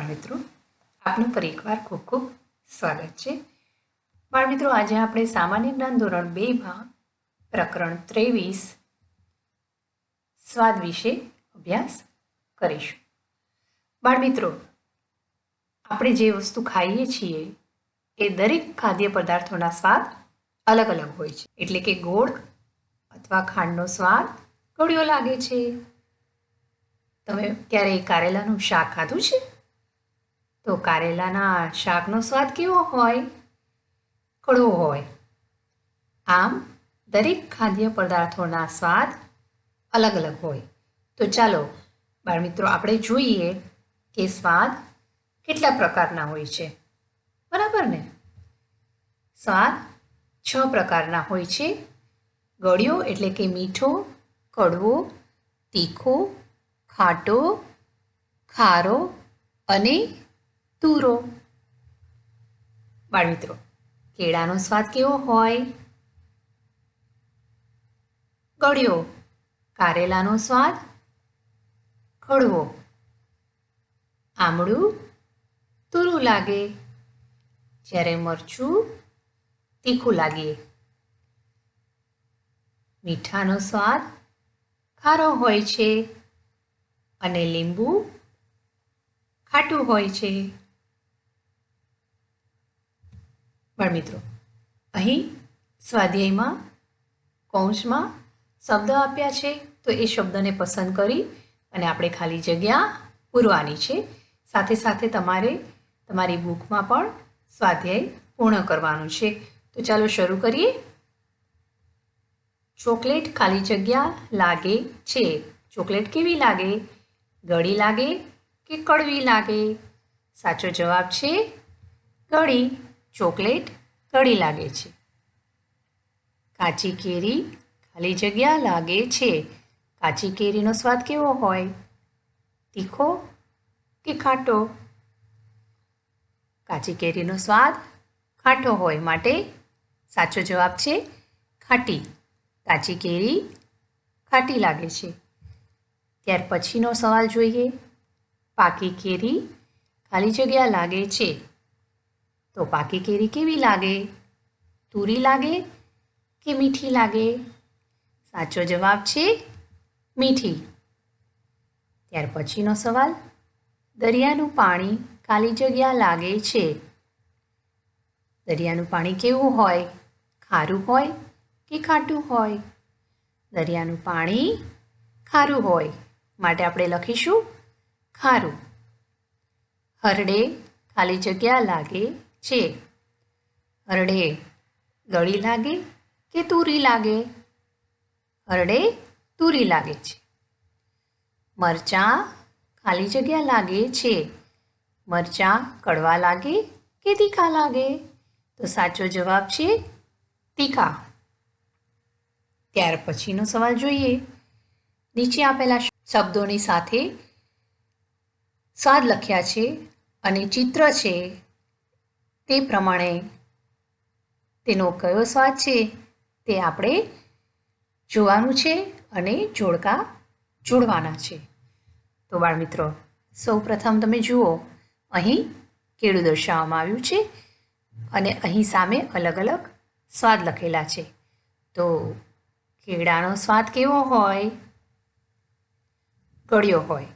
બાળમિત્રો, આપનું ફરી એકવાર ખૂબ ખૂબ સ્વાગત છે. બાળમિત્રો, આજે આપણે સામાન્ય જ્ઞાન ધોરણ 2માં પ્રકરણ 23 સ્વાદ વિશે અભ્યાસ કરીશું. બાળમિત્રો, આપણે જે વસ્તુ ખાઈએ છીએ એ દરેક ખાદ્ય પદાર્થોના સ્વાદ અલગ અલગ હોય છે. એટલે કે ગોળ અથવા ખાંડનો સ્વાદ ગળ્યો લાગે છે. તમે ક્યારેય કારેલાનું શાક ખાધું છે? તો કારેલાના શાકનો સ્વાદ કેવો હોય? કડવો હોય. આમ દરેક ખાદ્ય પદાર્થોના સ્વાદ અલગ અલગ હોય. તો ચાલો બાળમિત્રો, આપણે જોઈએ કે સ્વાદ કેટલા પ્રકારના હોય છે. બરાબર ને? સ્વાદ 6 પ્રકારના હોય છે. ગળ્યો એટલે કે મીઠો, કડવો, તીખો, ખાટો, ખારો અને તુરો. બાળમિત્રો, કેળાનો સ્વાદ કેવો હોય? ગળ્યો. કારેલાનો સ્વાદ કડવો. આમળું તુરું લાગે. જ્યારે મરચું તીખું લાગે. મીઠાનો સ્વાદ ખારો હોય છે અને લીંબુ ખાટું હોય છે. બાળમિત્રો, અહીં સ્વાધ્યાયમાં કૌંસમાં શબ્દ આપ્યા છે, તો એ શબ્દને પસંદ કરી અને આપણે ખાલી જગ્યા પૂરવાની છે. સાથે સાથે તમારે તમારી બુકમાં પણ સ્વાધ્યાય પૂર્ણ કરવાનું છે. તો ચાલો શરૂ કરીએ. ચોકલેટ ખાલી જગ્યા લાગે છે. ચોકલેટ કેવી લાગે? ગળી લાગે કે કડવી લાગે? સાચો જવાબ છે ગળી. ચોકલેટ ગળી લાગે છે. કાચી કેરી ખાલી જગ્યા લાગે છે. કાચી કેરીનો સ્વાદ કેવો હોય? તીખો કે ખાટો? કાચી કેરીનો સ્વાદ ખાટો હોય, માટે સાચો જવાબ છે ખાટી. કાચી કેરી ખાટી લાગે છે. ત્યાર પછીનો સવાલ જોઈએ. પાકી કેરી ખાલી જગ્યા લાગે છે. તો પાકી કેરી કેવી લાગે? તુરી લાગે કે મીઠી લાગે? સાચો જવાબ છે મીઠી. ત્યાર પછીનો સવાલ. દરિયાનું પાણી ખાલી જગ્યા લાગે છે. દરિયાનું પાણી કેવું હોય? ખારું હોય કે ખાટું હોય? દરિયાનું પાણી ખારું હોય, માટે આપણે લખીશું ખારું. હરડે ખાલી જગ્યા લાગે છે. હરડે ગળી લાગે કે તુરી લાગે? હરડે તુરી લાગે છે. મરચાં ખાલી જગ્યા લાગે છે. મરચાં કડવા લાગે કે તીખા લાગે? તો સાચો જવાબ છે તીખા. ત્યાર પછીનો સવાલ જોઈએ. નીચે આપેલા શબ્દોની સાથે સ્વાદ લખ્યા છે અને ચિત્ર છે, તે પ્રમાણે તેનો કયો સ્વાદ છે તે આપણે જોવાનું છે અને જોડકા જોડવાના છે. તો બાળમિત્રો, સૌપ્રથમ તમે જુઓ, અહીં કેળું દર્શાવવામાં આવ્યું છે અને અહીં સામે અલગ અલગ સ્વાદ લખેલા છે. તો કેળાનો સ્વાદ કેવો હોય? ગળ્યો હોય,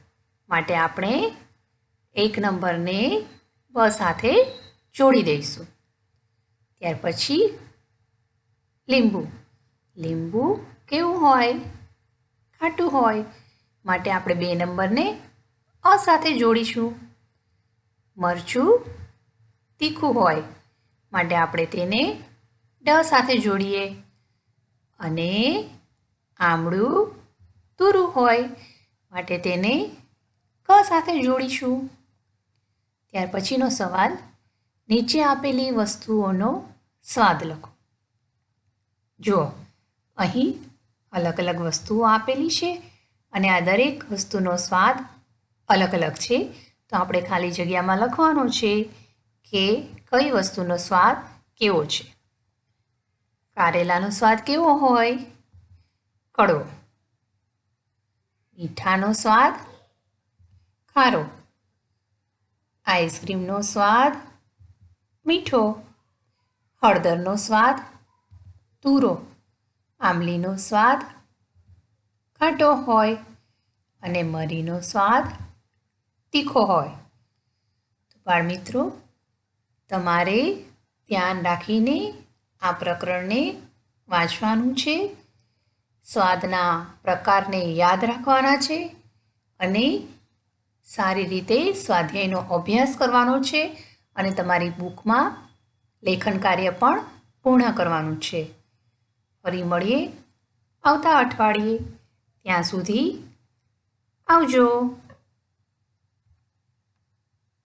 માટે આપણે 1 નંબરને બ સાથે જોડી દઈશું. ત્યાર પછી લીંબુ. લીંબુ કેવું હોય? ખાટું હોય, માટે આપણે 2 નંબરને અ સાથે જોડીશું. મરચું તીખું હોય, માટે આપણે તેને ડ સાથે જોડીએ. અને આમળું તુરું હોય, માટે તેને ક સાથે જોડીશું. ત્યાર પછીનો સવાલ. નીચે આપેલી વસ્તુઓનો સ્વાદ લખો. જુઓ, અહીં અલગ અલગ વસ્તુઓ આપેલી છે અને આ દરેક વસ્તુનો સ્વાદ અલગ અલગ છે. તો આપણે ખાલી જગ્યામાં લખવાનું છે કે કઈ વસ્તુનો સ્વાદ કેવો છે. કારેલાનો સ્વાદ કેવો હોય? કડવો. મીઠાનો સ્વાદ ખારો. આઈસ્ક્રીમનો સ્વાદ મીઠો, હળદરનો સ્વાદ તુરો, આંબલીનો સ્વાદ ખાટો હોય અને મરીનો સ્વાદ તીખો હોય. તો બાળમિત્રો, તમારે ધ્યાન રાખીને આ પ્રકરણને વાંચવાનું છે, સ્વાદના પ્રકારને યાદ રાખવાના છે અને સારી રીતે સ્વાધ્યાયનો અભ્યાસ કરવાનો છે અને તમારી બુકમાં લેખન કાર્ય પણ પૂર્ણ કરવાનું છે. ફરી મળીએ આવતા અઠવાડિયે. ત્યાં સુધી આવજો.